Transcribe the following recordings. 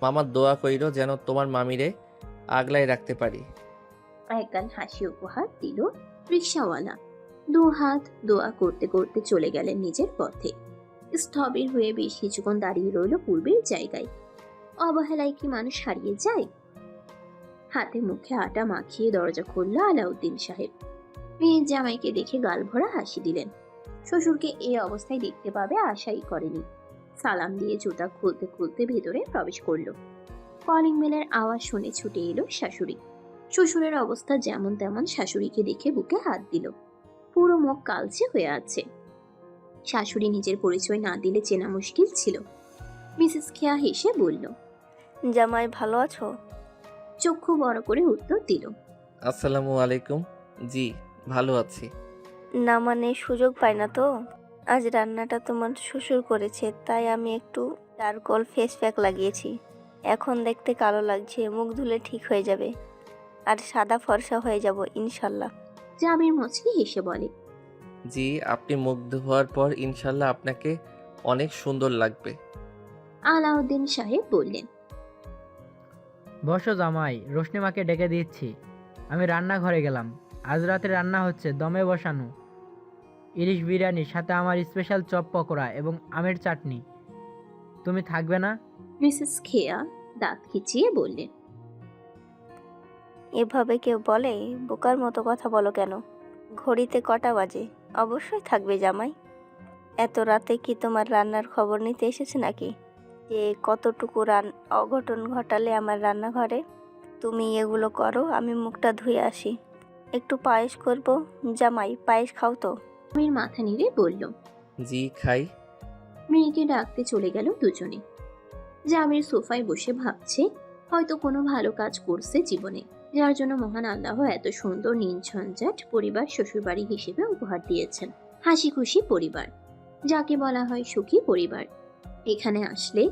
মামার দোয়া কইরো যেন তোমার মামিরে আগলায় রাখতে পারি। একগাল হাসি উপহার দিল রিকশাওয়ালা। দু হাত দোয়া করতে করতে চলে গেলেন নিজের পথে। স্থবির হয়ে বেশ কিছুক্ষণ দাঁড়িয়ে রইল পূর্বের জায়গায়। অবহেলায় কি মানুষ হারিয়ে যায়? হাতে মুখে আটা মাখিয়ে দরজা খুলল আলাউদ্দিন সাহেব। মেয়ের জামাইকে দেখে গাল ভরা হাসি দিলেন। শ্বশুরকে এই অবস্থায় দেখতে পাবে আশাই করেনি। সালাম দিয়ে জুতা খুলতে খুলতে ভেতরে প্রবেশ করলো। কলিং বেলের আওয়াজ শুনে ছুটে এলো শাশুড়ি। শ্বশুরের অবস্থা যেমন তেমন, শাশুড়িকে দেখে বুকে হাত দিল। পুরো মুখ কালচে হয়ে আছে। শাশুড়ি নিজের পরিচয় না দিলে চেনা মুশকিল ছিল। মিসেস খেয়া হেসে বলল, জামাই ভালো আছো? চক্ষু বড় করে উত্তর দিল, আসসালামু আলাইকুম। জি, ভালো আছি। না মানে সুযোগ পাই না তো। আজ রান্নাটা তোমার শ্বশুর করেছে, তাই আমি একটু চারকোল ফেস প্যাক লাগিয়েছি। এখন দেখতে কালো লাগছে, মুখ ধুলে ঠিক হয়ে যাবে আর সাদা ফর্সা হয়ে যাব ইনশাল্লাহ। জাবির মুচকি হেসে বলে, জি, আপনি মুগ্ধ হওয়ার পর ইনশাল্লাহ আপনাকে অনেক সুন্দর লাগবে। আলাউদ্দিন সাহেব বললেন, বসো জামাই, রোশনিমাকে ডেকে দিচ্ছি। আমি রান্নাঘরে গেলাম। আজ রাতে রান্না হচ্ছে দমে বসানো ইলিশ বিরিয়ানির সাথে আমার স্পেশাল চপ পকোড়া এবং আমের চাটনি। তুমি থাকবে না? মিসেস খেয়া দাঁত খিচিয়ে বললেন, এভাবে কেউ বলে? বোকার মতো কথা বলো কেন? ঘড়িতে কটা বাজে? অবশ্যই থাকবে জামাই। এত রাতে কি তোমার রান্নার খবর নিতে এসেছে নাকি, যে কতটুকু অঘটন ঘটালে আমার রান্নাঘরে? তুমি এগুলো করো, আমি মুখটা ধুয়ে আসি। একটু পায়েস করব। জামাই, পায়েস খাও তো? আমির মাথা নেড়ে বলল। জি, খাই। মেয়েকে ডাকতে চলে গেল দুজনে। জাবির সোফায় বসে ভাবছে, হয়তো কোনো ভালো কাজ করছে জীবনে, যার জন্য মহান আল্লাহ এত সুন্দর নির্ঝঞ্ঝাট পরিবার শ্বশুরবাড়ি হিসেবে উপহার দিয়েছেন। হাসি খুশি পরিবার, যাকে বলা হয় সুখী পরিবার। এখানে আসলে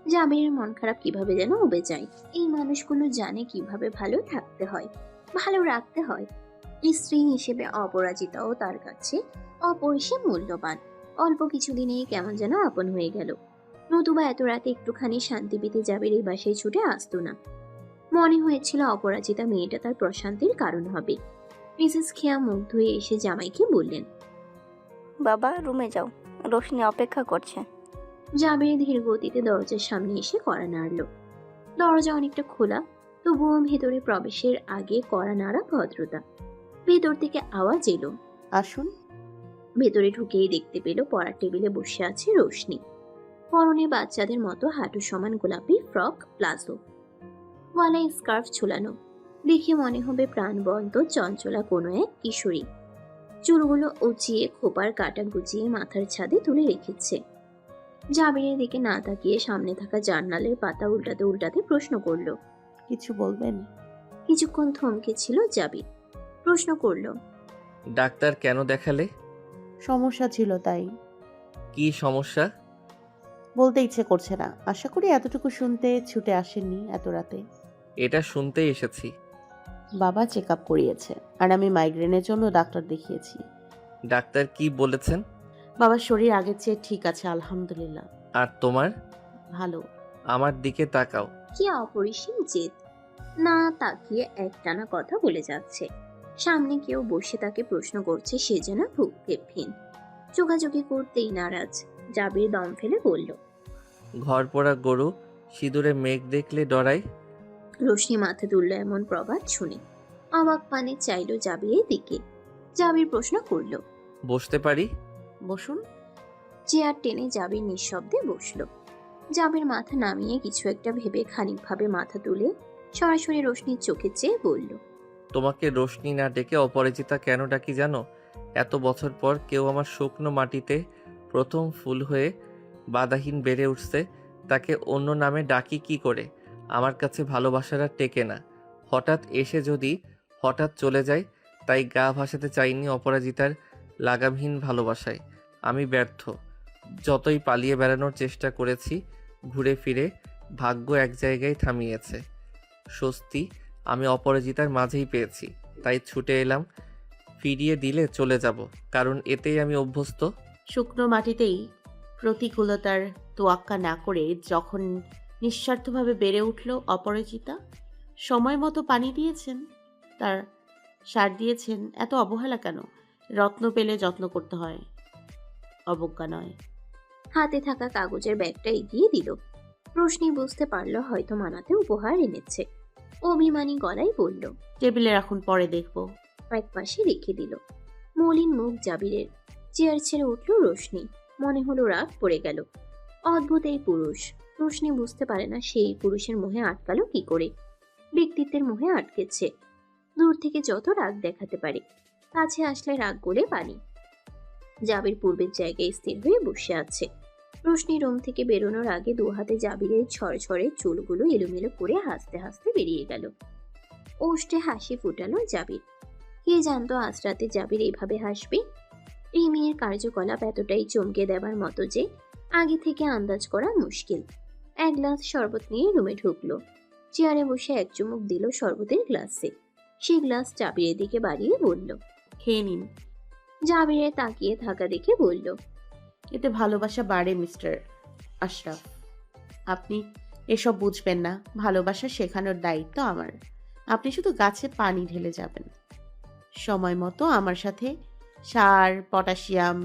জাবিরের মন খারাপ কিভাবে যেন উবে যায়। এই মানুষগুলো জানে কিভাবে ভালো থাকতে হয়, ভালো রাখতে হয়। স্ত্রী হিসেবে অপরাজিতাও তার কাছে অপরিসীম মূল্যবান। অল্প কিছুদিনেই কেমন যেন আপন হয়ে গেল। নতুবা এত রাতে একটুখানি শান্তি পেতে জাবির এই বাসায় ছুটে আসতো না। মনে হয়েছিল অপরাজিতা মেয়েটা তার প্রশান্তির কারণ হবে। মিসেস খেয়া মুখ ধুয়ে এসে জামাইকে বললেন, বাবা, রুমে যাও, রোশনি অপেক্ষা করছে। জাবির ধীর গতিতে দরজার সামনে এসে কড়া নাড়ল। দরজা অনেকটা খোলা, তবুও ভেতরে প্রবেশের আগে কড়া নাড়া ভদ্রতা। ভেতর থেকে আওয়াজ এলো, আসুন। ভেতরে ঢুকেই দেখতে পেল পড়ার টেবিলে বসে আছে রোশনি। পরনে বাচ্চাদের মতো হাঁটু সমান গোলাপি ফ্রক প্লাজো, গলায় স্কার্ফ ঝুলানো। দেখে মনে হবে প্রাণবন্ত চঞ্চলা কোনো এক কিশোরী। চুলগুলো উঁচিয়ে খোপার কাটা গুছিয়ে মাথার ছাদে তুলে রেখেছে। জাবিরের দিকে না তাকিয়ে সামনে থাকা জার্নালের পাতা উল্টাতে উল্টাতে প্রশ্ন করল। কিছু বলবেন? কিছুক্ষণ থমকে ছিল জাবির। প্রশ্ন করল, ডাক্তার কেন দেখালে? সমস্যা ছিল তাই। কি সমস্যা? বলতে ইচ্ছে করছে না। আশা করি এতটুকু শুনতে ছুটে আসেননি এত রাতে। এটা শুনতেই এসেছি। বাবা চেক আপ করিয়েছে, আর আমি মাইগ্রেনের জন্য ডাক্তার দেখিয়েছি। ডাক্তার কি বলেছেন? বাবার শরীর আগের চেয়ে ঠিক আছে আলহামদুলিল্লাহ। আর তোমার? ভালো। আমার দিকে তাকাও। কি অপরিসীম জেদ! না তাকিয়ে একটানা কথা বলে যাচ্ছে। সামনে কেউ বসে তাকে প্রশ্ন করছে, সে যেন ভ্রুক্ষেপহীন। চোখাচোখি করতেই নারাজ। জাবির দম ফেলে বলল, ঘর পোড়া গরু সিঁদুরে মেঘ দেখলে ডরায়। রোশনি মাথা তুলল এমন প্রবাদ শুনে। অবাক পানে চাইল জাবিরের দিকে। জাবির প্রশ্ন করল, বসতে পারি? বসুন। চেয়ার টেনে জাবির নিঃশব্দে বসলো। জাবির মাথা নামিয়ে কিছু একটা ভেবে খানিকভাবে মাথা তুলে সরাসরি রোশনির চোখে চেয়ে বলল, তোমাকে রোশনি না ডেকে অপরাজিতা কেন ডাকি জানো? এত বছর পর কেউ আমার শুকনো মাটিতে প্রথম ফুল হয়ে বাধাহীন বেড়ে উঠছে, তাকে অন্য নামে ডাকি কি করে? আমার কাছে ভালোবাসাটা টেকে না। হঠাৎ এসে যদি হঠাৎ চলে যায়, তাই গা ভাসাতে চাইনি অপরাজিতার লাগামহীন ভালোবাসায়। আমি ব্যর্থ। যতই পালিয়ে বেড়ানোর চেষ্টা করেছি, ঘুরে ফিরে ভাগ্য এক জায়গায় থামিয়েছে। স্বস্তি আমি অপরাজিতার মাঝেই পেয়েছি, তাই ছুটে এলাম। ফিরিয়ে দিলে চলে যাব, কারণ এতেই আমি অভ্যস্ত। শুকনো মাটিতেই প্রতিকূলতার তোয়াক্কা না করে যখন নিঃস্বার্থভাবে বেড়ে উঠল অপরাজিতা। সময় মতো পানি দিয়েছেন, তার সার দিয়েছেন, এত অবহেলা কেন? রত্ন পেলে যত্ন করতে হয়, অবজ্ঞা নয়। হাতে থাকা কাগজের ব্যাগটা এগিয়ে দিল। রোশনি বুঝতে পারল হয়তো মানাতে উপহার এনেছে। অভিমানী গলায় বলল, টেবিলে রাখুন, পরে দেখব। এক পাশে রেখে দিল। মলিন মুখ জাবিরের। চেয়ার ছেড়ে উঠল রোশনি। মনে হলো রাগ পড়ে গেল। অদ্ভুত এই পুরুষ। রোশনি বুঝতে পারে না সেই পুরুষের মোহে আটকালো কি করে। ব্যক্তিত্বের মোহে আটকেছে। দূর থেকে যত রাগ দেখাতে পারে, কাছে আসলে রাগ গলে পানি। জাবির পূর্বের জায়গায় স্থির হয়ে বসে আছে। রোশনি রুম থেকে বেরোনোর আগে দু হাতে জাবিরের ছড়ছড়ে চুলগুলো এলোমেলো করে হাসতে হাসতে বেরিয়ে গেল। ওষ্ঠে হাসি ফুটালো জাবির। কে জানতো আজ রাতে জাবির এইভাবে হাসবে। এই মেয়ের কার্যকলাপ এতটাই চমকে দেবার মতো যে আগে থেকে আন্দাজ করা মুশকিল। এক গ্লাস শরবত নিয়ে রুমে ঢুকলো। চেয়ারে বসে এক চুমুক দিল শরবতের গ্লাসে। সেই গ্লাস জাবিরের দিকে বাড়িয়ে বলল। খেয়ে নিন। জাবিরে তাকিয়ে থাকা দেখে বলল, এতে ভালোবাসা বাড়ে মিস্টার আশরাফ। আপনি এসব বুঝবেন না। ভালোবাসা শেখানোর দায়িত্ব আমার। আপনি শুধু গাছে পানি ঢেলে যাবেন। সময় মতো আমার সাথে সার, পটাশিয়াম,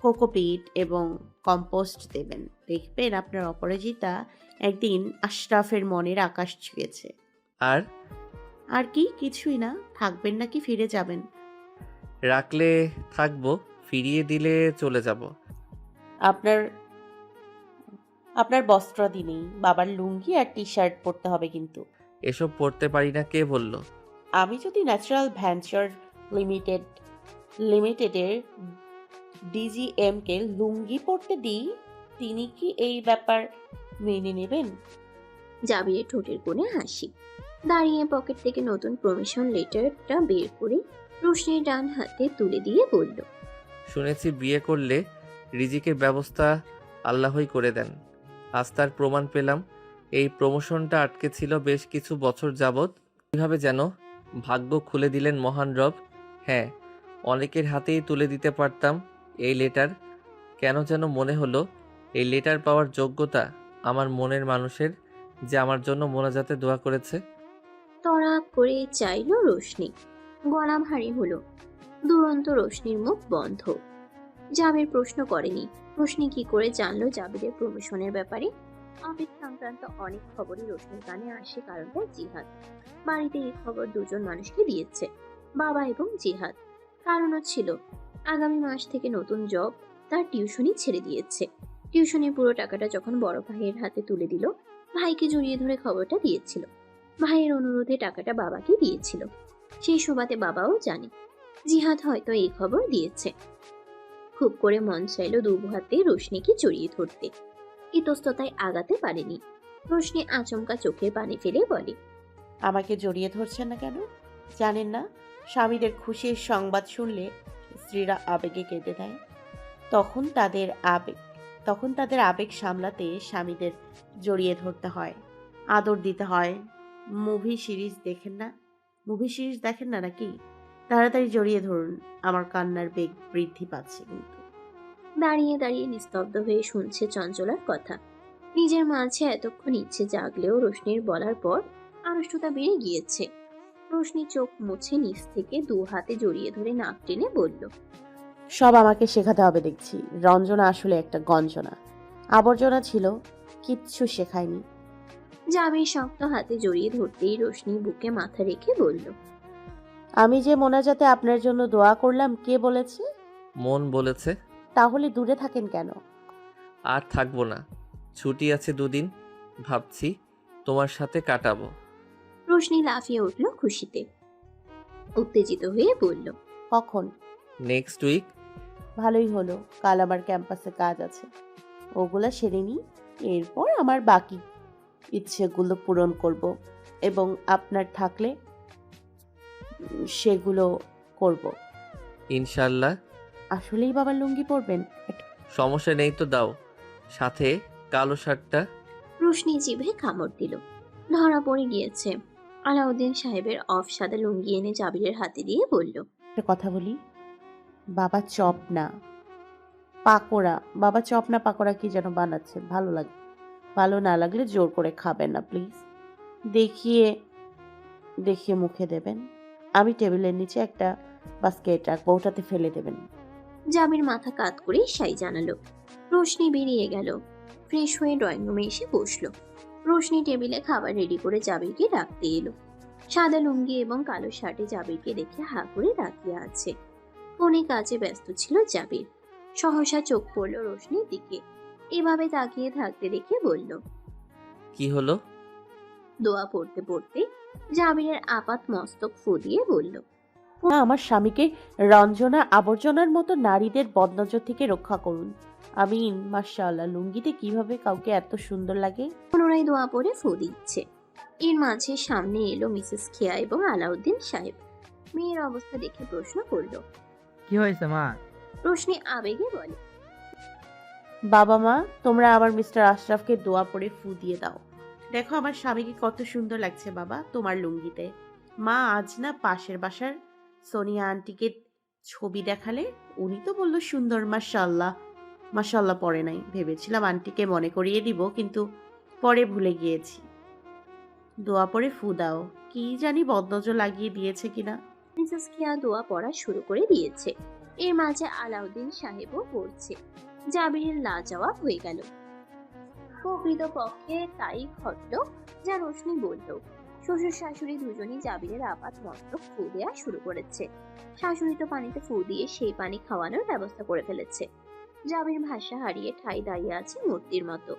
কোকোপিট এবং কম্পোস্ট দেবেন। দেখবেন আপনার অপরাজিতা একদিন আশরাফের মনের আকাশ ছুঁয়েছে। আর আর কি? কিছুই না। থাকবেন নাকি ফিরে যাবেন? রাখলে থাকবো, ফিরিয়ে দিলে চলে যাব। আপনার আপনার বস্ত্রাদি নেই। বাবার লুঙ্গি আর টি শার্ট পরতে হবে কিন্তু। এসব পড়তে পারি না, কে বলল? আমি যদি ন্যাচারাল ভেঞ্চার লিমিটেডের ডিজিএমকে লুঙ্গি পরতে দিই, তিনি কি এই ব্যাপার মেনে নেবেন? জাবিরের ঠোঁটের কোণে হাসি। দাঁড়িয়ে পকেট থেকে নতুন প্রমিশন লেটারটা বের করে রোশনির ডান হাতে তুলে দিয়ে বলল, শুনেছি বিয়ে করলে রিজিকের ব্যবস্থা আল্লাহই করে দেন। আজ তার প্রমাণ পেলাম। এই প্রমোশনটা আটকে ছিল বেশ কিছু বছর যাবৎ। কিভাবে যেন ভাগ্য খুলে দিলেন মহান রব। হ্যাঁ, অনেকের হাতেই তুলে দিতে পারতাম এই লেটার। কেন যেন মনে হলো এই লেটার পাওয়ার যোগ্যতা আমার মনের মানুষের, যে আমার জন্য মোনাজাতে দোয়া করেছে। তড়াক করে চাইল রোশনি। গলা ভারী হলো। দুরন্ত রোশনির মুখ বন্ধ। জাবির প্রশ্ন করেনি। রোশনি কি করে জানলো জাবিরের প্রমোশনের ব্যাপারে? অফিস সংক্রান্ত অনেক খবরই রোশনির কানে আসে, কারণটা জিহাদ। বাড়িতে এই খবর দুজন মানুষকে দিয়েছে, বাবা এবং জিহাদ। কারণও ছিল, আগামী মাস থেকে নতুন জব, তার টিউশনি ছেড়ে দিয়েছে। টিউশনির পুরো টাকাটা যখন বড় ভাইয়ের হাতে তুলে দিল, ভাইকে জড়িয়ে ধরে খবরটা দিয়েছিল। ভাইয়ের অনুরোধে টাকাটা বাবাকে দিয়েছিল। সেই সুবাদে বাবাও জানে জিহাদ হয়তো এই খবর দিয়েছে। খুব করে মন চাইল দু হাতে রোশনিকে জড়িয়ে ধরতে। ইতস্ততায় আগাতে পারেনি। রোশনি আচমকা চোখের পানি ফেলে বলে, আমাকে জড়িয়ে ধরছেন না কেন? জানেন না, স্বামীদের খুশির সংবাদ শুনলে স্ত্রীরা আবেগে কেঁদে দেয়। তখন তাদের আবেগ সামলাতে স্বামীদের জড়িয়ে ধরতে হয়, আদর দিতে হয়। মুভি সিরিজ দেখেন না নাকি? তাড়াতাড়ি জড়িয়ে ধরুন। আমার কান্নার বেগ বৃদ্ধি পাচ্ছে কিন্তু। দাঁড়িয়ে দাঁড়িয়ে নিস্তব্ধ হয়ে শুনছে চঞ্চলার কথা। নিজের মাঝে এতক্ষণ ইচ্ছে জাগলেও রোশনির বলার পর আড়ষ্টতা বেড়ে গিয়েছে। রোশনি চোখ মুছে নিচ থেকে দু হাতে জড়িয়ে ধরে নাক টেনে বলল, সব আমাকে শেখাতে হবে দেখছি। রঞ্জনা আসলে একটা গঞ্জনা, আবর্জনা ছিল, কিচ্ছু শেখায়নি। জাবির শক্ত হাতে জড়িয়ে ধরতেই রোশনি বুকে মাথা রেখে বলল, আমি যে মোনাজাতে আপনার জন্য দোয়া করলাম, কে বলেছে? মন বলেছে। তাহলে দূরে থাকেন কেন? আর থাকবো না, ছুটি আছে দুদিন, ভাবছি তোমার সাথে কাটাবো। রোশনি লাফিয়ে উঠল খুশিতে। উত্তেজিত হয়ে বলল, কখন? Next week. ভালোই হলো, কাল আমার ক্যাম্পাসে কাজ আছে, ওগুলা সেরে নিই। এরপর আমার বাকি ইচ্ছেগুলো পূরণ করব এবং আপনার থাকলে সেগুলো করব। ইনশাল্লাহ। আসলেই বাবার লুঙ্গি পরবেন? সমস্যা নেই তো, দাও সাথে কালো শার্টটা। রোশনি জিভে কামড় দিল। ধরা পড়ে গিয়েছে। আলাউদ্দিন সাহেবের অফ সাদা লুঙ্গি এনে জাবিরের হাতে দিয়ে বলল, একটা কথা বলি, বাবা চপ না পাকোড়া, বাবা চপ না পাকোড়া কি যেন বানাচ্ছে, ভালো লাগে। ভালো না লাগলে জোর করে খাবেন না প্লিজ। দেখিয়ে দেখিয়ে মুখে দেবেন। আমি টেবিলের নিচে একটা বাস্কেট রাখবো, ওটাতে ফেলে দেবেন। জাবির মাথা কাত করে সাই জানালো। রোশনি বেরিয়ে গেল। ফ্রেশ হয়ে ড্রয়িং রুমে এসে বসলো। রোশনি টেবিলে খাবার রেডি করে জাবিরকে ডাকতে এলো। সাদা লুঙ্গি এবং কালো শার্টে জাবিরকে দেখে হা করে তাকিয়ে আছে। ফোনে কাজে ব্যস্ত ছিল জাবির। সহসা চোখ পড়ল রোশনির দিকে। এভাবে তাকিয়ে থাকতে দেখে বলল, কি হলো? দোয়া পড়তে পড়তে জাবিরের আপাত মস্তক ফু দিয়ে বলল, না, আমার স্বামীকে রঞ্জনা আবর্জনার মতো নারীদের বদনজর থেকে রক্ষা করুন। আমিন। মাশাআল্লাহ, লুঙ্গিতে কিভাবে কাউকে এত সুন্দর লাগে। পুনরায় দোয়া পড়ে ফু দিচ্ছে। এর মাঝে সামনে এলো মিসেস খেয়া এবং আলাউদ্দিন সাহেব। মেয়ের অবস্থা দেখে প্রশ্ন করল। কি হয়েছে মা? রোশনি আবেগে বলে, বাবা মা, তোমরা আবার মিস্টার আশরাফকে দোয়া পড়ে ফু দিয়ে দাও। দেখো আমার স্বামীকে কত সুন্দর লাগছে বাবা তোমার লুঙ্গিতে। মা, আজ না পাশের বাসার সোনিয়া আন্টিকে ছবি দেখালে, উনি তো বলল সুন্দর। মাশাআল্লাহ। মাশাআল্লাহ পড়ে নাই, ভেবেছিলাম আন্টিকে মনে করিয়ে দিব, কিন্তু পরে ভুলে গিয়েছি। দোয়া পড়ে ফু দাও। কি জানি বদনজর লাগিয়ে দিয়েছে কিনা। মিসেস খেয়া দোয়া পড়া শুরু করে দিয়েছে। এর মাঝে আলাউদ্দিন সাহেবও পড়ছে। জাবিরের লাজবাব হয়ে গেল। প্রকৃতপক্ষে তাই ঘটল যা রোশনি বলল। শ্বশুর শাশুড়ি দুজনেই জাবিরের আপাত মস্তক ফু দেওয়া শুরু করেছে। শাশুড়ি তো পানিতে ফু দিয়ে সেই পানি খাওয়ানোর ব্যবস্থা করে ফেলেছে। জাবির ভাষা হারিয়ে ঠাই দাঁড়িয়ে আছে মূর্তির মতো।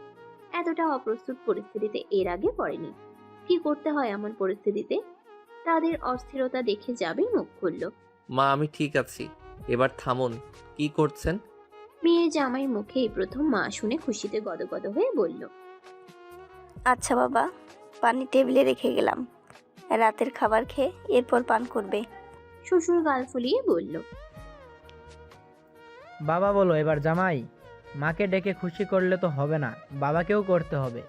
এতটা অপ্রস্তুত পরিস্থিতিতে এর আগে পড়েনি। কি করতে হয় এমন পরিস্থিতিতে? তাদের অস্থিরতা দেখে জাবির মুখ খুলল। মা, আমি ঠিক আছি, এবার থামুন। কি করছেন? মেয়ের জামাইয়ের মুখে এই প্রথম মা শুনে খুশিতে গদগদ হয়ে বলল, আচ্ছা বাবা, পানি টেবিলে রেখে গেলাম। রাতের খাবার খেয়ে এরপর পান করবে। শ্বশুর গাল ফুলিয়ে বলল, বাবা বলো এবার জামাই। মাকে ডেকে খুশি করলে তো হবে না, বাবাকেও করতে হবে।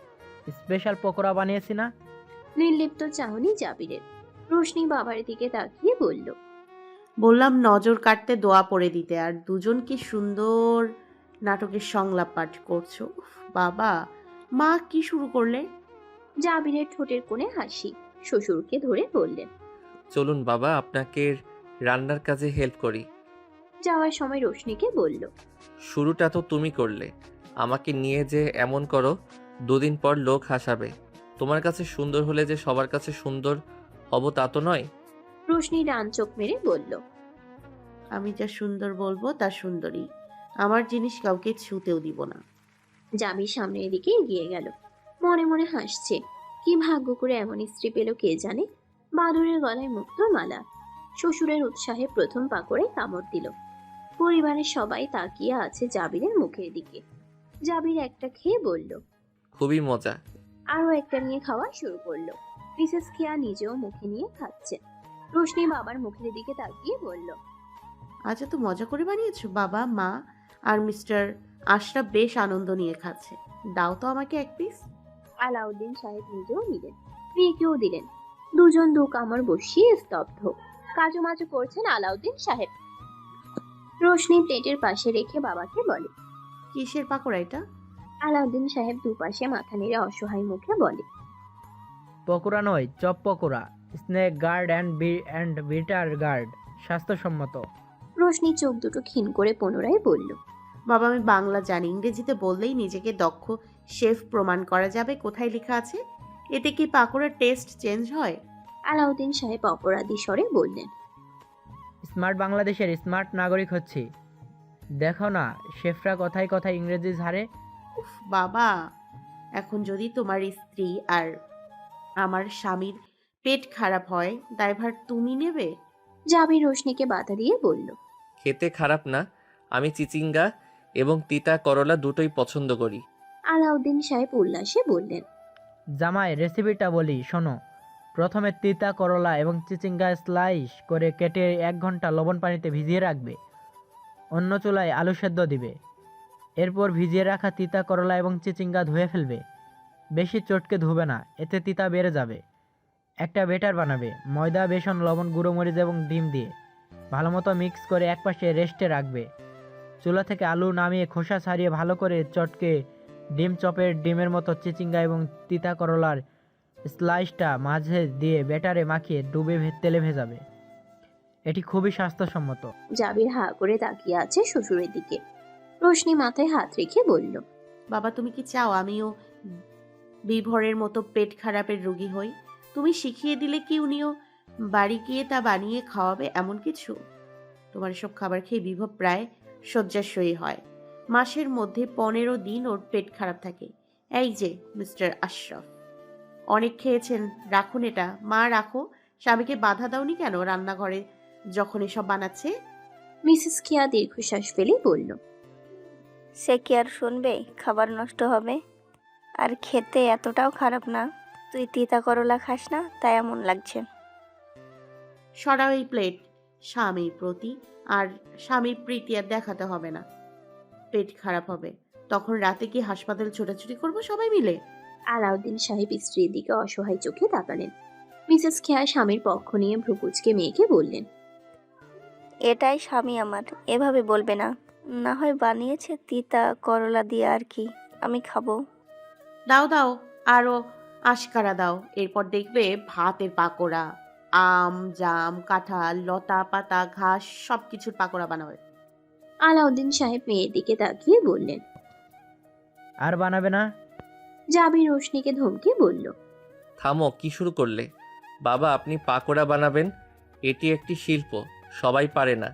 স্পেশাল পকোড়া বানিয়েছি না? নির্লিপ্ত চাহনি জাবিরের। রোশনি বাবার দিকে তাকিয়ে বলল, বললাম নজর কাটতে দোয়া পড়ে দিতে, আর দুজন কি সুন্দর নাটকের সংলাপ পাঠ করছো। উফ, বাবা মা কি শুরু করলে। জাবিরের ঠোঁটের কোণে হাসি। শ্বশুরকে ধরে বললেন, চলুন বাবা, আপনাকে রান্নার কাজে হেল্প করি। যাওয়ার সময় রোশনিকে বলল, শুরুটা তো তুমি করলে, আমাকে নিয়ে যে এমন করো, দুদিন পর লোক হাসাবে। তোমার কাছে সুন্দর হলে যে সবার কাছে সুন্দর হব তা তো নয়। রোশনি ডান চোখ মেরে বলল, আমি যা সুন্দর বলবো তা সুন্দরী। আমার জিনিস কাউকে ছুঁতেও দিব না। জাবির সামনের দিকে এগিয়ে গেল। মনে মনে হাসছে। কি ভাগ্য করে এমন স্ত্রী পেল কে জানে। বাদুরের গলায় মুক্তোর মালা। শ্বশুরের উৎসাহে প্রথম পাকড়ে কামড় দিল। পরিবারের সবাই তাকিয়ে আছে জাবিরের মুখের দিকে। জাবির একটা খেয়ে বলল, খুবই মজা। আরো একটা নিয়ে খাওয়া শুরু করলো। মিসেস খেয়া নিজেও মুখে নিয়ে খাচ্ছে। রোশনি বাবার মুখের দিকে তাকিয়ে বলল, আজ এত মজা করে বানিয়েছো বাবা মা। আর মিস্টার আশরাফ বেশ আনন্দ নিয়ে খাচ্ছে। দাও তো আমাকে এক পিস। আলাউদ্দিন সাহেব নিজেও নিলেন, মেয়েকেও দিলেন। দুজন দু কামড় বসিয়ে স্তব্ধ। কাজু মাজু করছেন আলাউদ্দিন সাহেব। রোশনি প্লেটের পাশে রেখে বাবাকে বলে, কিসের পাকোড়া এটা? আলাউদ্দিন সাহেব দুপাশে মাথা নেড়ে অসহায় মুখে বলে, পকোড়া নয়, chop pakora. Snake gourd and bitter gourd, স্বাস্থ্যসম্মত। রোশনি চোখ দুটো ক্ষীণ করে পুনরায় বলল, বাবা আমি বাংলা জানি, ইংরেজিতে বললেই নিজেকে দক্ষ শেফ প্রমাণ করা যাবে। কোথায় লেখা আছে? এতে কি পাকোড়ার টেস্ট চেঞ্জ হয়? আলাউদ্দিন সাহেব অপরাধী স্বরে বললেন, স্মার্ট বাংলাদেশের স্মার্ট নাগরিক হচ্ছি। দেখো না, শেফরা কথায় কথায় ইংরেজি ঝাড়ে। উফ বাবা, এখন যদি তোমার স্ত্রী আর আমার স্বামীর পেট খারাপ হয়, দায়ভার তুমি নেবে? জাবির রোশনিকে বাধা দিয়ে বলল, খেতে খারাপ না, আমি চিচিঙ্গা এবং তিতা করলা দুটোই পছন্দ করি। আলাউদ্দিন সাহেব উল্লাসে বললেন, জামাই রেসিপিটা বলি শোনো। প্রথমে তিতা করলা এবং চিচিঙ্গা স্লাইস করে কেটে 1 ঘন্টা লবণ পানিতে ভিজিয়ে রাখবে। অন্য চুলায় আলু সেদ্ধ দিবে। এরপর ভিজিয়ে রাখা তিতা করলা এবং চিচিঙ্গা ধুয়ে ফেলবে। বেশি চটকে ধুবে না, এতে তিতা বেড়ে যাবে। একটা বেটার বানাবে, ময়দা, বেসন, লবণ, গুঁড়ো মরিচ এবং ডিম দিয়ে ভালোমতো মিক্স করে একপাশে রেস্টে রাখবে। চুলা থেকে আলু নামিয়ে খোসা ছাড়িয়ে ভালো করে চটকে ডিম চপের ডিমের মতো চিচিঙ্গা এবং তিতা করলার স্লাইসটা মাঝে দিয়ে ব্যাটারে মাখিয়ে ডুবে তেলে ভেজাবে। এটি খুবই স্বাস্থ্যসম্মত। জাবির হা করে তাকিয়ে আছে শ্বশুরের দিকে। রোশনি মাথায় হাত রেখে বলল, বাবা তুমি কি চাও আমিও বিভোরের মতো পেট খারাপের রোগী হই? তুমি শিখিয়ে দিলে কি উনিও বাড়ি গিয়ে তা বানিয়ে খাওয়াবে এমন কিছু? তোমার এসব খাবার খেয়ে বিভব প্রায় শয্যাশয়ী হয়। মাসের মধ্যে 15 দিন ওর পেট খারাপ থাকে। এই যে মিস্টার আশরাফ, অনেক খেয়েছেন, রাখুন এটা। মা রাখো। স্বামীকে বাধা দাওনি কেন রান্নাঘরে যখন এসব বানাচ্ছে? মিসেস কিয়া দীর্ঘশ্বাস ফেলে বলল, সে কি আর শুনবে? খাবার নষ্ট হবে। আর খেতে এতটাও খারাপ না। তুই তিতা করলা খাস না, তাই এমন লাগছে। সরাও এই প্লেট। স্বামীর প্রতি আর স্বামীর প্রীতি আর দেখাতে হবে না। পেট খারাপ হবে, তখন রাতে কি হাসপাতালে ছোটাছুটি করবো সবাই মিলে? আলাউদ্দিন সাহেব স্ত্রীর দিকে অসহায় চোখে তাকালেন। মিসেস কিয়া স্বামীর পক্ষ নিয়ে ভ্রুকুচকে মেয়েকে বললেন, এটাই স্বামী আমার, এভাবে বলবে না। না হয় বানিয়েছে তিতা করলা দিয়ে, আর কি, আমি খাবো। দাও দাও, আরো আশকারা দাও। এরপর দেখবে ভাতের পাকোড়া, আম জাম কাঁঠাল লতা পাতা ঘাস সবকিছুর পাকোড়া বানাবে। আলাউদ্দিন সাহেব মেয়ের দিকে তাকিয়ে বললেন। আর বানাবে না? জাবির রোশনিকে ধমকে বলল, থামো, কি শুরু করলে? বাবা, আপনি পাকোড়া বানাবেন? এটি একটি শিল্প, সবাই পারে না।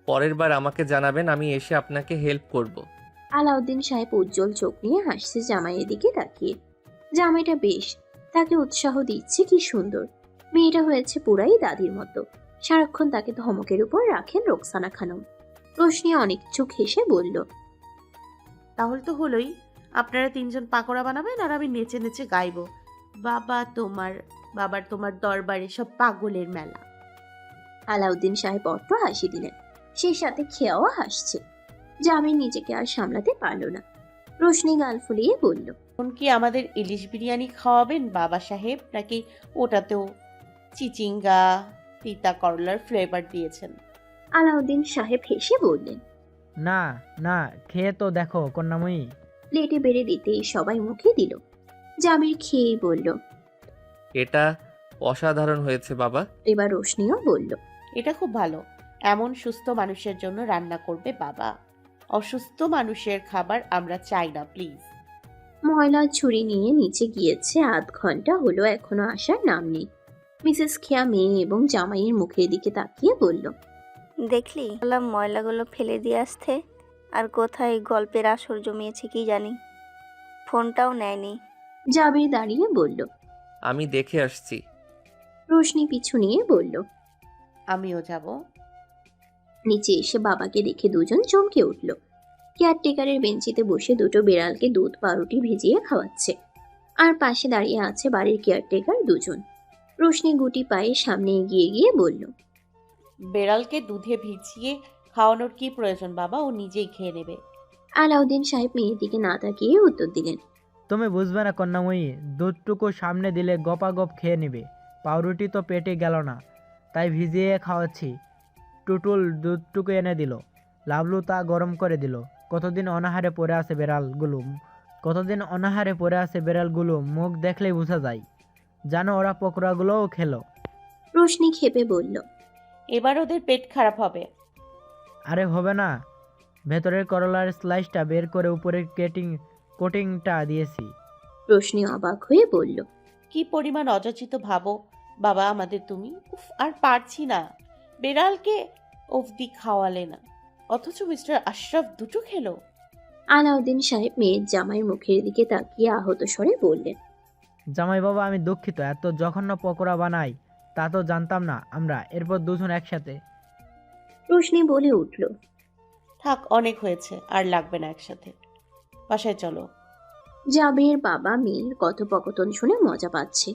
পরের বার আমাকে জানাবেন, আমি এসে আপনাকে হেল্প করব। আলাউদ্দিন সাহেব উজ্জ্বল চোখ নিয়ে হাসছে জামাইয়ের দিকে তাকিয়ে। জামাইটা বেশ, তাকে উৎসাহ দিচ্ছে, কি সুন্দর। মেয়েটা হয়েছে পুরাই দাদির মতো। সারাক্ষণ তাকে ধমকের উপর রাখেন রোকসানা খানম। রোশনি অনেক চোখ হেসে বলল, তাহলে তো হলোই। আপনারা 3 জন পাকোড়া বানাবেন আর আমি নেচে নেচে গাইবো, বাবার তোমার দরবারে সব পাগলের মেলা। আলাউদ্দিন সাহেব অট্ট হাসি দিলেন, সেই সাথে খেয়াও হাসছে। জামাই নিজেকে আর সামলাতে পারল না। রোশনি গাল ফুলিয়ে বলল, এখন কি আমাদের ইলিশ বিরিয়ানি খাওয়াবেন বাবা সাহেব, নাকি ওটাতেও চিচিঙ্গা তিতা করলার ফ্লেভার দিয়েছেন? আলাউদ্দিন সাহেব হেসে বললেন। না না, খেয়ে তো দেখো কন্যাময়ী। প্লেটে বেড়ে দিতেই সবাই মুখে দিল। জামির খেয়েই বলল, এটা অসাধারণ হয়েছে বাবা। এবার রোশনিও বলল, এটা খুব ভালো। এমন সুস্থ মানুষের জন্য রান্না করবে বাবা। অসুস্থ মানুষের খাবার আমরা চাই না প্লিজ। ময়লা ছুরি নিয়ে নিচে গিয়েছে, আধ ঘন্টা হলো, এখনো আসার নাম নেই। মিসেস খিয়া মেয়ে এবং জামাইয়ের মুখের দিকে তাকিয়ে বলল, দেখলি, বললাম ময়লাগুলো ফেলে দিয়ে আসতে। আর কোথায় গল্পের আসর জমিয়েছে কি জানি, ফোনটাও নেয়নি। জাবির দাঁড়িয়ে বলল। আমি দেখে আসছি। রোশনি পিছু নিয়ে বলল। আমিও যাব। নিচে এসে বাবাকে দেখে দুজন চমকে উঠল। কেয়ারটেকারের বেঞ্চিতে বসে দুটো বিড়ালকে দুধ পাউরুটি ভিজিয়ে খাওয়াচ্ছে, আর পাশে দাঁড়িয়ে আছে বাড়ির কেয়ারটেকার দুজন। রোশনি গুটি পায়ে সামনে এগিয়ে গিয়ে বলল, বেড়ালকে দুধে ভিজিয়ে খাওয়ানোর কি প্রয়োজন বাবা, ও নিজেই খেয়ে নেবে। আলাউদ্দিন সাহেব মেয়ের দিকে না তাকিয়ে উত্তর দিলেন, তুমি বুঝবে না কন্যাময়ী, দুধটুকু সামনে দিলে গপাগপ খেয়ে নেবে। পাউরুটি তো পেটে গেল না, তাই ভিজিয়ে খাওয়াচ্ছি। টুটুল দুধটুকু এনে দিল, লাবলু তা গরম করে দিল। কতদিন অনাহারে পড়ে আছে বেড়ালগুলো, মুখ দেখলেই বোঝা যায়। জানো, ওরা পকোড়াগুলোও খেলো। রোশনি খেপে বলল, এবার ওদের পেট খারাপ হবে। আরে হবে না, ভেতরের করলার স্লাইসটা বের করে উপরের কোটিংটা দিয়েছি। রোশনি অবাক হয়ে বলল, কি পরিমাণ অযাচিত ভাবো বাবা আমাদের তুমি। উফ, আর পারছি না। বেড়ালকে অবধি খাওয়ালে না, অথচ মিস্টার আশরাফ দুটো খেলো। আলাউদ্দিন সাহেব মেয়ের জামাইয়ের মুখের দিকে তাকিয়ে আহত স্বরে বললেন, জামাই বাবা, আমি দুঃখিত, এত জঘন্য পকোড়া বানাই তা তো জানতাম না আমরা। এরপর দুজন একসাথে। রোশনি বলে উঠল, থাক, অনেক হয়েছে, আর লাগবে না একসাথে। বাসায় চলো। জাবের বাবা মেয়ের কথোপকথন শুনে মজা পাচ্ছে।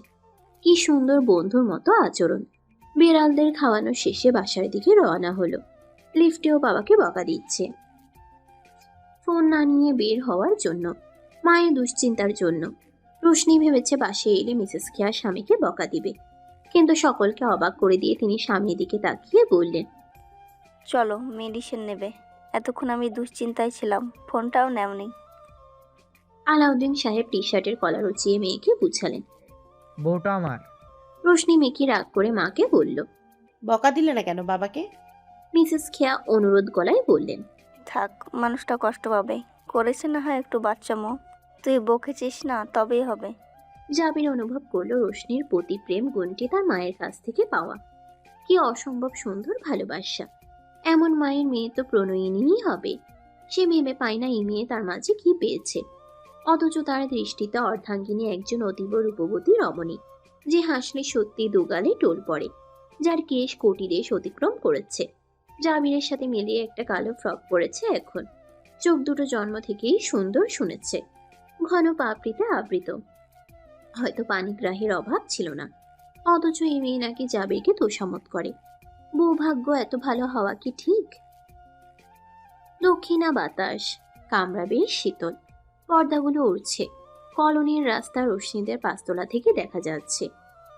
কি সুন্দর বন্ধুর মতো আচরণ। বিড়ালদের খাওয়ানো শেষে বাসার দিকে রওনা হলো। লিফটেও বাবাকে বকা দিচ্ছে, ফোন না নিয়ে বের হওয়ার জন্য, মায়ের দুশ্চিন্তার জন্য। রোশনি ভেবেছে বাসে এলে মিসেস খিয়া স্বামীকে বকা দিবে, কিন্তু সকলকে অবাক করে দিয়ে তিনি স্বামীর দিকে তাকিয়ে বললেন, চলো, মেডিসিন নেবে। এতক্ষণ আমি দুশ্চিন্তায় ছিলাম, ফোনটাও নেওনি। আলাউদ্দিন সাহেব টি শার্টের কলার উঁচিয়ে মেয়েকে বুঝালেন। বউটা আমার। রোশনি মেকি রাগ করে মাকে বলল। বকা দিলে না কেন বাবাকে? মিসেস খেয়া অনুরোধ গলায় বললেন। থাক, মানুষটা কষ্ট পাবে। করেছে না হয় একটু বাচ্চামো, তুই বকেছিস না তবেই হবে। জাবির অনুভব করলো রোশনির প্রতি প্রেম গুণটি তার মায়ের কাছ থেকে পাওয়া। কি অসম্ভব সুন্দর ভালোবাসা! এমন মায়ের মেয়ে তো প্রণয়িনীই হবে। সে ভেবে পায় না এই মেয়ে তার মাঝে কি পেয়েছে। অথচ তার দৃষ্টিতে অর্ধাঙ্গিনী একজন অতীব রূপবতী রমণী, যে হাসলে সত্যি দুগালে টোল পড়ে, যার কেশ কোটি দেশ অতিক্রম করেছে। জাবিরের সাথে মিলিয়ে একটা কালো ফ্রক পরেছে এখন। চোখ দুটো জন্ম থেকেই সুন্দর শুনেছে, ঘন পাপড়িতে আবৃত। হয়তো পানিগ্রাহের অভাব ছিল না, অথচ এই মেয়ে নাকি জাবিরকে তোষামত করে। বৌভাগ্য এত ভালো হওয়া কি ঠিক? দক্ষিণা বাতাস, কামরা বেশ শীতল, পর্দাগুলো উড়ছে। কলোনির রাস্তা রশ্মিদের পাঁচতলা থেকে দেখা যাচ্ছে।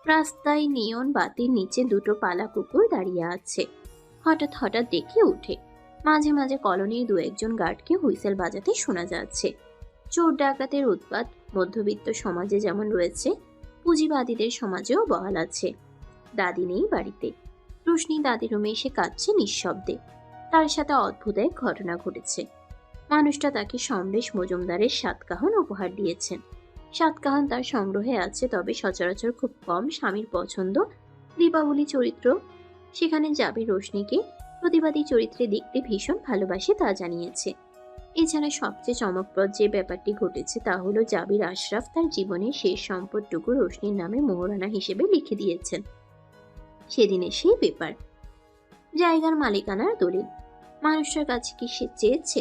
রাস্তায় নিয়ন বাতির নিচে দুটো পালা কুকুর দাঁড়িয়ে আছে। হঠাৎ হঠাৎ ডেকে ওঠে। মাঝে মাঝে কলোনির দু একজন গার্ডকে হুইসেল বাজাতে শোনা যাচ্ছে। চোর ডাকাতের উৎপাত মধ্যবিত্ত সমাজে যেমন রয়েছে, পুঁজিবাদীদের সমাজেও বহাল আছে। দাদি নেই বাড়িতে। রোশনি দাদি রুমে এসে কাঁদছে নিঃশব্দে। তার সাথে অদ্ভুত এক ঘটনা ঘটেছে। মানুষটা তাকে সমরেশ মজুমদারের সাতকাহন উপহার দিয়েছেন। সাতকাহন তার সংগ্রহে আছে, তবে সচরাচর খুব কম স্বামীর পছন্দ দীপাবলি চরিত্র। সেখানে যাবে রোশনিকে প্রতিবাদী চরিত্রে দেখতে ভীষণ ভালোবাসে তা জানিয়েছে। এছাড়া সবচেয়ে চমকপ্রদ যে ব্যাপারটি ঘটেছে তা হলো জাবির আশরাফ তার জীবনের শেষ সম্পদটুকু রোশনির নামে মোহরানা হিসেবে লিখে দিয়েছেন। সেদিনের সেই পেপার, জায়গার মালিকানার দলিল। মানুষটার কাছে কি সে চেয়েছে?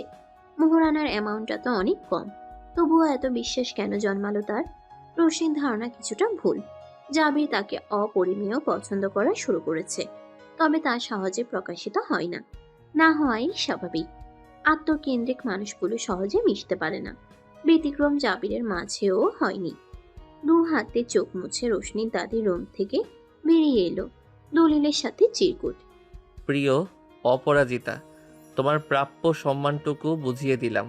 মোহরানার অ্যামাউন্টটা তো অনেক কম, তবুও এত বিশ্বাস কেন জন্মালো তার? রোশনির ধারণা কিছুটা ভুল। জাবির তাকে অপরিমেয় পছন্দ করা শুরু করেছে, তবে তা সহজে প্রকাশিত হয় না। না হওয়াই স্বাভাবিক। আত্মকেন্দ্রিক মানুষগুলো সহজে মিশতে পারে না। ব্যতিক্রম জাবিরের মাঝেও হয়নি। দু হাতে চোখ মুছে রোশনি দাদির রুম থেকে বেরিয়ে এলো, দলিলের সাথে চিরকুট। প্রিয় অপরাজিতা, তোমার প্রাপ্য সম্মানটুকু বুঝিয়ে দিলাম।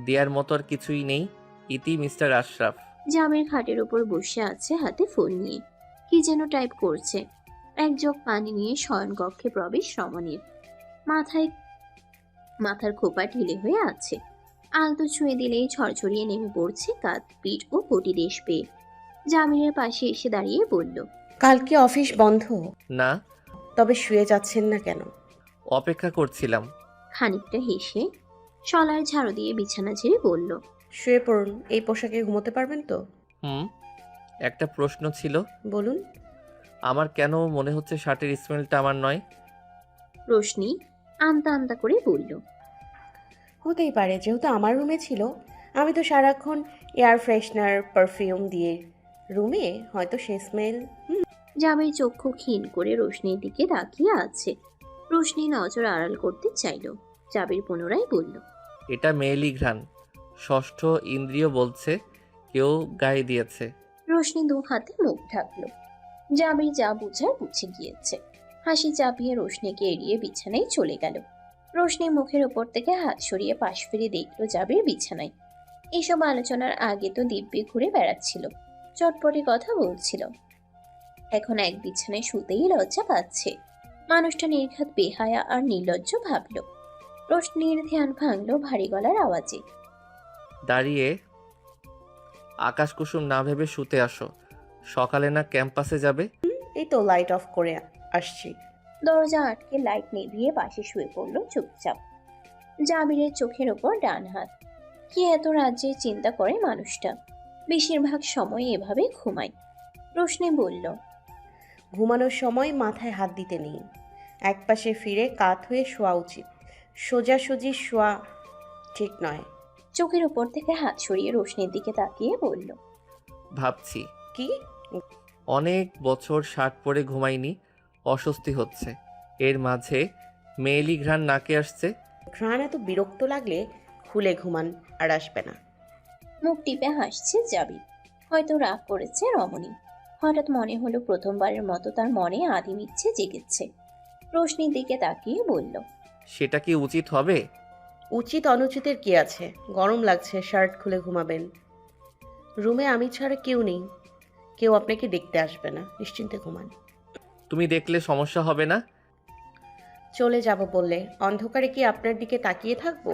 দেয়ার মতো আর কিছুই নেই। ইতি মিস্টার আশরাফ। জাবির খাটের উপর বসে আছে, হাতে ফোন নিয়ে কি যেন টাইপ করছে। এক জগ পানি নিয়ে শয়নকক্ষে প্রবেশ রমণীর। মাথার খোপা ঢিলে হয়ে আছে। আলতো ছুঁয়ে দিলেই ঝরঝরিয়ে নেমে পড়ছে কাঁধ, পিঠ ও কোটি দেশ পেয়ে। জামিরের পাশে এসে দাঁড়িয়ে বলল। কালকে অফিস বন্ধ? না, তবে শুয়ে যাচ্ছেন না কেন? অপেক্ষা করছিলাম। খানিকটা হেসে শলার ঝাড়ু দিয়ে বিছানা ছেড়ে বলল। শুয়ে পড়ুন, এই পোশাকে ঘুমোতে পারবেন তো? একটা প্রশ্ন ছিল। বলুন। আমার কেন মনে হচ্ছে শার্টের স্মেলটা আমার নয়? রোশনি আমতা আমতা করে বলল। হতেই পারে, যেহেতু আমার রুমে ছিল। আমি তো সারাক্ষণ এয়ার ফ্রেশনার পারফিউম দিয়ে রুমে, হয়তো সে স্মেল। জামির চক্ষু ক্ষীণ করে রোশনির দিকে তাকিয়ে আছে। রোশনি নজর আড়াল করতে চাইল। জাবির পুনরায় বলল। এটা মেয়েলি ঘ্রাণ। ষষ্ঠ ইন্দ্রিয় বলছে কেউ গায়ে দিয়েছে। রোশনি দু হাতে মুখ ঢাকলো। জাবির যা বুঝার বুঝে গিয়েছে। হাসি চাপিয়ে রোশনিকে এড়িয়ে বিছানায় চলে গেল। রোশনি মুখের ওপর থেকে হাত সরিয়ে পাশ ফিরে দেখলো জাবির বিছানায়। এসব আলোচনার আগে তো দিব্যি ঘুরে বেড়াচ্ছিল, চটপটে কথা বলছিল। এখন এক বিছানায় শুতেই লজ্জা পাচ্ছে। মানুষটা নির্ঘাত বেহায়া আর নির্লজ্জ ভাবল। রোশনির ধ্যান ভাঙলো ভারী গলার আওয়াজে। দাঁড়িয়ে আকাশ কুসুম না ভেবে শুতে আসো। সকালে না ক্যাম্পাসে যাবে? এই তো লাইট অফ করে আসছি। দরজা আটকে লাইট নিভিয়ে পাশে শুয়ে পড়ল চুপচাপ। জাবিরের চোখের ওপর ডান হাত। কি এত রাজ্যের চিন্তা করে মানুষটা? বেশিরভাগ সময় এভাবে ঘুমায়। রোশনি বলল। ঘুমানোর সময় মাথায় হাত দিতে নেই, একপাশে ফিরে কাত হয়ে শোয়া উচিত। সোজাসুজি শোয়া ঠিক নয়। চোখের উপর থেকে হাত সরিয়ে রোশনির দিকে তাকিয়ে বলল। ভাবছি কি? অনেক বছর শার্ট পরে ঘুমাইনি, অস্বস্তি হচ্ছে। এর মাঝে মেয়েলি ঘ্রাণ নাকে আসছে। ঘ্রাণ এত বিরক্ত লাগলে খুলে ঘুমান, আর আসবে না। মুখ টিপে হাসছে জাবির। হয়তো রাগ করেছে রমণী। হঠাৎ মনে হলো প্রথমবারের মতো তার মনে আদিম ইচ্ছে জেগেছে। রোশনির দিকে তাকিয়ে বলল। সেটা কি উচিত হবে? উচিত অনুচিতের কি আছে? গরম লাগছে, শার্ট খুলে ঘুমাবেন। রুমে আমি ছাড়া কেউ নেই, কেউ আপনাকে দেখতে আসবে না, নিশ্চিন্তে ঘুমান। তুমি দেখলে সমস্যা হবে না? চলে যাব বললে অন্ধকারে কি আপনার দিকে তাকিয়ে থাকবো?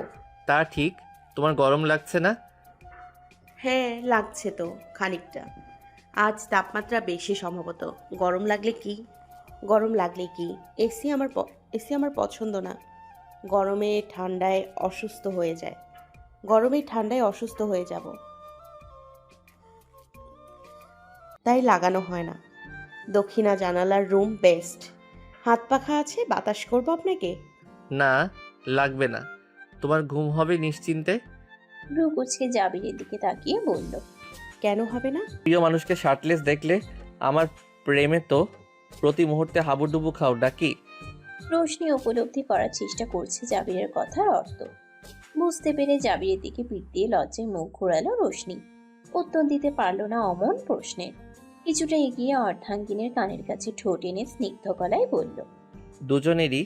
তা ঠিক। তোমার গরম লাগছে না? হ্যাঁ লাগছে তো খানিকটা। আজ তাপমাত্রা বেশি সম্ভবত। গরম লাগলে কি? এসি আমার পছন্দ না। গরমে ঠান্ডায় অসুস্থ হয়ে যাব, তাই লাগানো হয় না। দক্ষিণা জানালার রুম বেস্ট। হাত পাখা আছে, বাতাস করবো আপনাকে? না, লাগবে না। তোমার ঘুম হবে নিশ্চিন্তে। ভ্রু কুচকে জাবিরের দিকে তাকিয়ে বলল, কেন হবে না? প্রিয় মানুষকে শার্টলেস দেখলে আমার প্রেমে তো প্রতি মুহূর্তে হাবুডুবু খাও ডাকি। রোশনি উপলব্ধি করার চেষ্টা করছে জাবিরের কথার অর্থ। বুঝতে পেরে জাবিরের দিকে পিঠ দিয়ে লজ্জায় মুখ ঘোরালো রোশনি। উত্তর দিতে পারল না অমন প্রশ্নের। কিছুটা এগিয়ে অর্ধাঙ্গিনের কানের কাছে ঠোঁট এনে স্নিগ্ধ গলায় বলল, দুজনেরই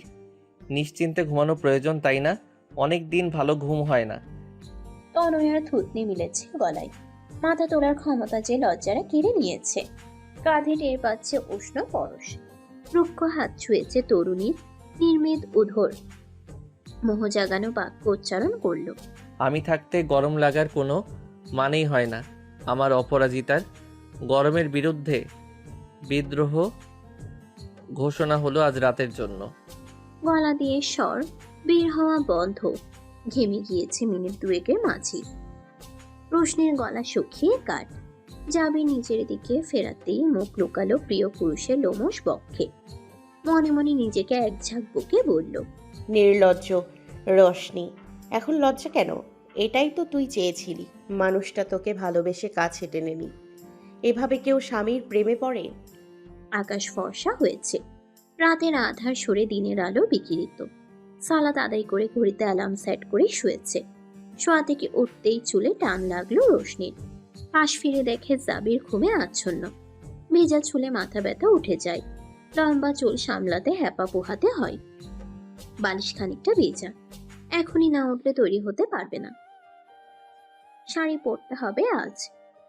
নিশ্চিন্তে ঘুমানো প্রয়োজন, তাই না? অনেক দিন ভালো ঘুম হয় না। তনয়ার থুতনি মিলেছে গলায়। মাথা তোলার ক্ষমতা যে লজ্জারা কেড়ে নিয়েছে। কাঁধে টের পাচ্ছে উষ্ণ পরশ। রুক্ষ হাত ছুঁয়েছে তরুণীর নির্মেদ উধর। মোহ জাগানো বাক্য উচ্চারণ করল, আমি থাকতে গরম লাগার কোনো মানেই হয় না। আমার অপরাজিতার গরমের বিরুদ্ধে বিদ্রোহ ঘোষণা হলো আজ রাতের জন্য। গলা দিয়ে স্বর বের হওয়া বন্ধ। ঘেমে গিয়েছে মিনিট দুয়েকের মাঝি। রোশনির গলা শুকিয়ে কাঠ। যাবি নিজের দিকে ফেরাতেই মুখ লুকালো প্রিয় পুরুষের লোমশ বক্ষে। মনে মনে নিজেকে এক ঝাঁক বুকে বলল, নির্লজ্জ রোশনি, এখন লজ্জা কেন? এটাই তো তুই চেয়েছিলি, মানুষটা তোকে ভালোবেসে কাছে টেনে নি। এভাবে কেউ স্বামীর প্রেমে পড়ে? আকাশ ফর্সা হয়েছে। রাতের আধার সরে দিনের আলো বিকিরিত। সালাত আদায় করে ঘড়িতে অ্যালার্ম সেট করে শুয়েছে। শোয়া থেকে উঠতেই চুলে টান লাগলো রোশনির। পাশ ফিরে দেখে জাবির ঘুমে আচ্ছন্ন। ভেজা চুলে মাথা ব্যথা উঠে যায়। লম্বা চুল সামলাতে হ্যাপা পোহাতে হয়। বালিশ খানিকটা ভেজা। এখনই না উঠলে তৈরি হতে পারবে না। শাড়ি পরতে হবে আজ।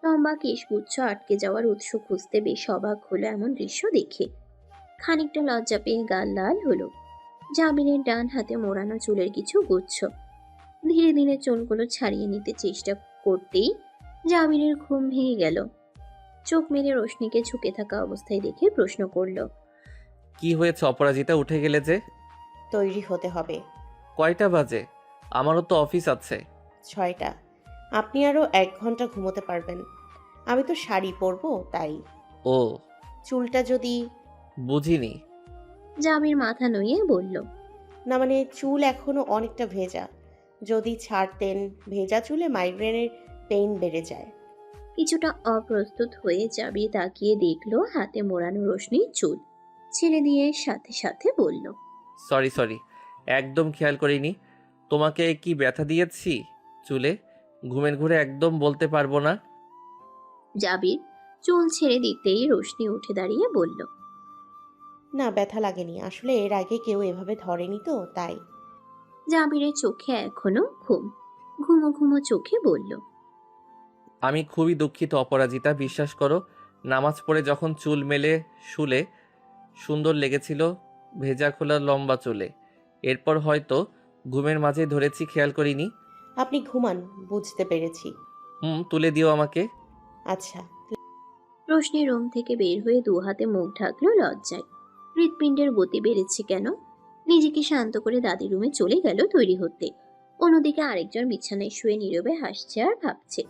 লম্বা কেশগুচ্ছ আটকে যাওয়ার উৎস খুঁজতে বেশ অবাক হলো এমন দৃশ্য দেখে। খানিকটা লজ্জা পেয়ে গাল লাল হলো। জামিনের ডান হাতে মোড়ানো চুলের কিছু গুচ্ছ। ধীরে ধীরে চুলগুলো ছাড়িয়ে নিতে চেষ্টা করতেই জামিনের ঘুম ভেঙে গেল। চোখ মেলে রোশনিকে ঝুঁকে থাকা অবস্থায় দেখে প্রশ্ন করল, কি হয়েছে অপরাজিতা, উঠে গেলে যে? তৈরি হতে হবে। কয়টা বাজে? আমারও তো অফিস আছে। 6টা। আপনি আরো 1 ঘন্টা ঘুমোতে পারবেন। আমি তো শাড়ি পরবো তাই। ও, চুলটা যদি... বুঝিনি। জামির মাথা নুইয়ে বলল, না মানে চুল এখনো অনেকটা ভেজা, যদি ছাড়তেন। ভেজা চুলে মাইগ্রেনের পেইন বেড়ে যায়। কিছুটা অপ্রস্তুত হয়ে জাবি তাকিয়ে দেখলো হাতে মোড়ানো রোশনির চুল। ছেড়ে দিয়ে সাথে সাথে বলল, সরি, একদম খেয়াল করিনি। তোমাকে কি ব্যথা দিয়েছি চুলে? ঘুমের ঘুরে একদম বলতে পারবো না। জাবির চুল ছেড়ে দিতেই রোশনি উঠে দাঁড়িয়ে বলল, না ব্যথা লাগেনি, আসলে এর আগে কেউ এভাবে ধরেনি তো তাই। জাবিরের চোখে এখনো ঘুম। ঘুমো ঘুমো চোখে বলল, আমি খুবই দুঃখিত অপরাজিতা, বিশ্বাস করো। নামাজ পড়ে যখন চুল মেলে শুলে সুন্দর লেগেছিল ভেজা খোলা লম্বা চুলে। এরপর হয়তো ঘুমের মাঝে ধরেছি, খেয়াল করিনি। আপনি ঘুমান, বুঝতে পেরেছি। তুলে দিও আমাকে। আচ্ছা। রোশনি রুম থেকে বের হয়ে দু হাতে মুখ ঢাকলো লজ্জায়। হৃৎপিণ্ডের গতি বেড়েছে কেন? নিজেকে শান্ত করে দাদি রুমে চলে গেল তৈরি হতে। অন্যদিকে আরেকজন বিছানায় শুয়ে নীরবে হাসছে আর ভাবছে,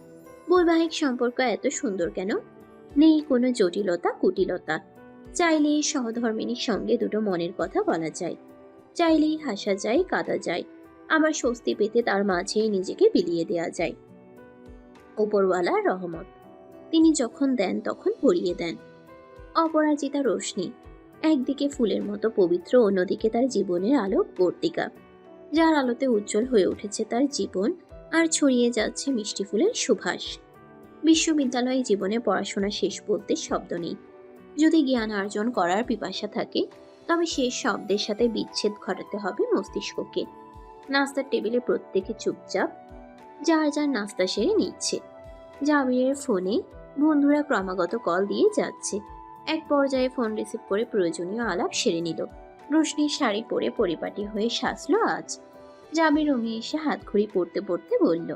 বৈবাহিক সম্পর্ক এত সুন্দর কেন? নেই কোনো জটিলতা কুটিলতা। চাইলেই সহধর্মিনীর সঙ্গে দুটো মনের কথা বলা যায়। চাইলেই হাসা যায়, কাঁদা যায়। আবার স্বস্তি পেতে তার মাঝেই নিজেকে বিলিয়ে দেওয়া যায়। উপরওয়ালার রহমত, তিনি যখন দেন তখন ভরিয়ে দেন। অপরাজিতা রোশনি একদিকে ফুলের মতো পবিত্র, অন্যদিকে তার জীবনের আলোক বর্তিকা, যার আলোতে উজ্জ্বল হয়ে উঠেছে তার জীবন আর ছড়িয়ে যাচ্ছে মিষ্টি ফুলের সুভাষ। বিশ্ববিদ্যালয়ে জীবনে পড়াশোনা শেষ বলতে শব্দ নেই। যদি জ্ঞান অর্জন করার পিপাসা থাকে তবে শেষ শব্দের সাথে বিচ্ছেদ ঘটাতে হবে মস্তিষ্ককে। নাস্তার টেবিলে প্রত্যেকে চুপচাপ যার যার নাস্তা সেরে নিচ্ছে। জাবিরের ফোনে বন্ধুরা ক্রমাগত কল দিয়ে যাচ্ছে। এক পর্যায়ে ফোন রিসিভ করে প্রয়োজনীয় আলাপ সেরে নিল। রোশনির শাড়ি পরে পরিপাটি হয়ে সাজলো আজ। জাবির রুমে এসে হাতঘড়ি পরতে পরতে বলল,